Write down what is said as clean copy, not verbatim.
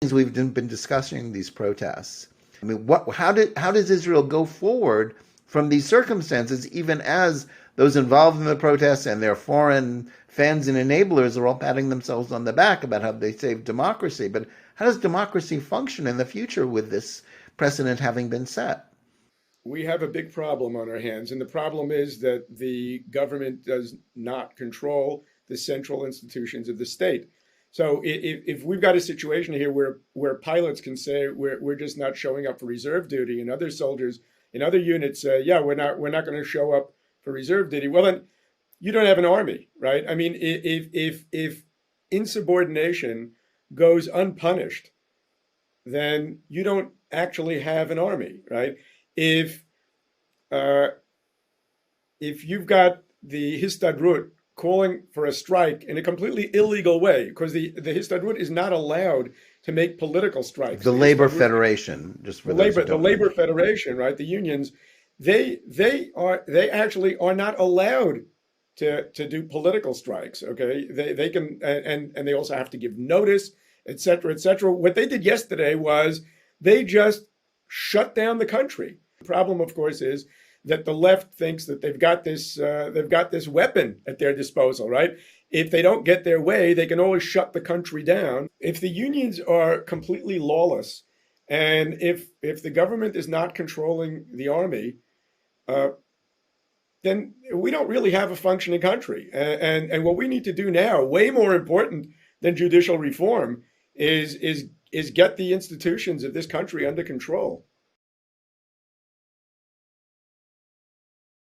As we've been discussing these protests, I mean, how does Israel go forward from these circumstances, even as those involved in the protests and their foreign fans and enablers are all patting themselves on the back about how they saved democracy? But how does democracy function in the future with this precedent having been set? We have a big problem on our hands, and the problem is that the government does not control the central institutions of the state. So if we've got a situation here where pilots can say we're just not showing up for reserve duty, and other soldiers in other units say, yeah, we're not going to show up for reserve duty, well then you don't have an army, right? I mean, if insubordination goes unpunished, then you don't actually have an army, right? If you've got the Histadrut calling for a strike in a completely illegal way, because the Histadrut is not allowed to make political strikes. The Labor Federation, just for the Labor Federation, right? The unions, they actually are not allowed to do political strikes. Okay, they can, and they also have to give notice, et cetera, et cetera. What they did yesterday was they just shut down the country. The problem, of course, is that the left thinks that they've got this weapon at their disposal, right? If they don't get their way, they can always shut the country down. If the unions are completely lawless, and if the government is not controlling the army, then we don't really have a functioning country. And what we need to do now, way more important than judicial reform, is get the institutions of this country under control.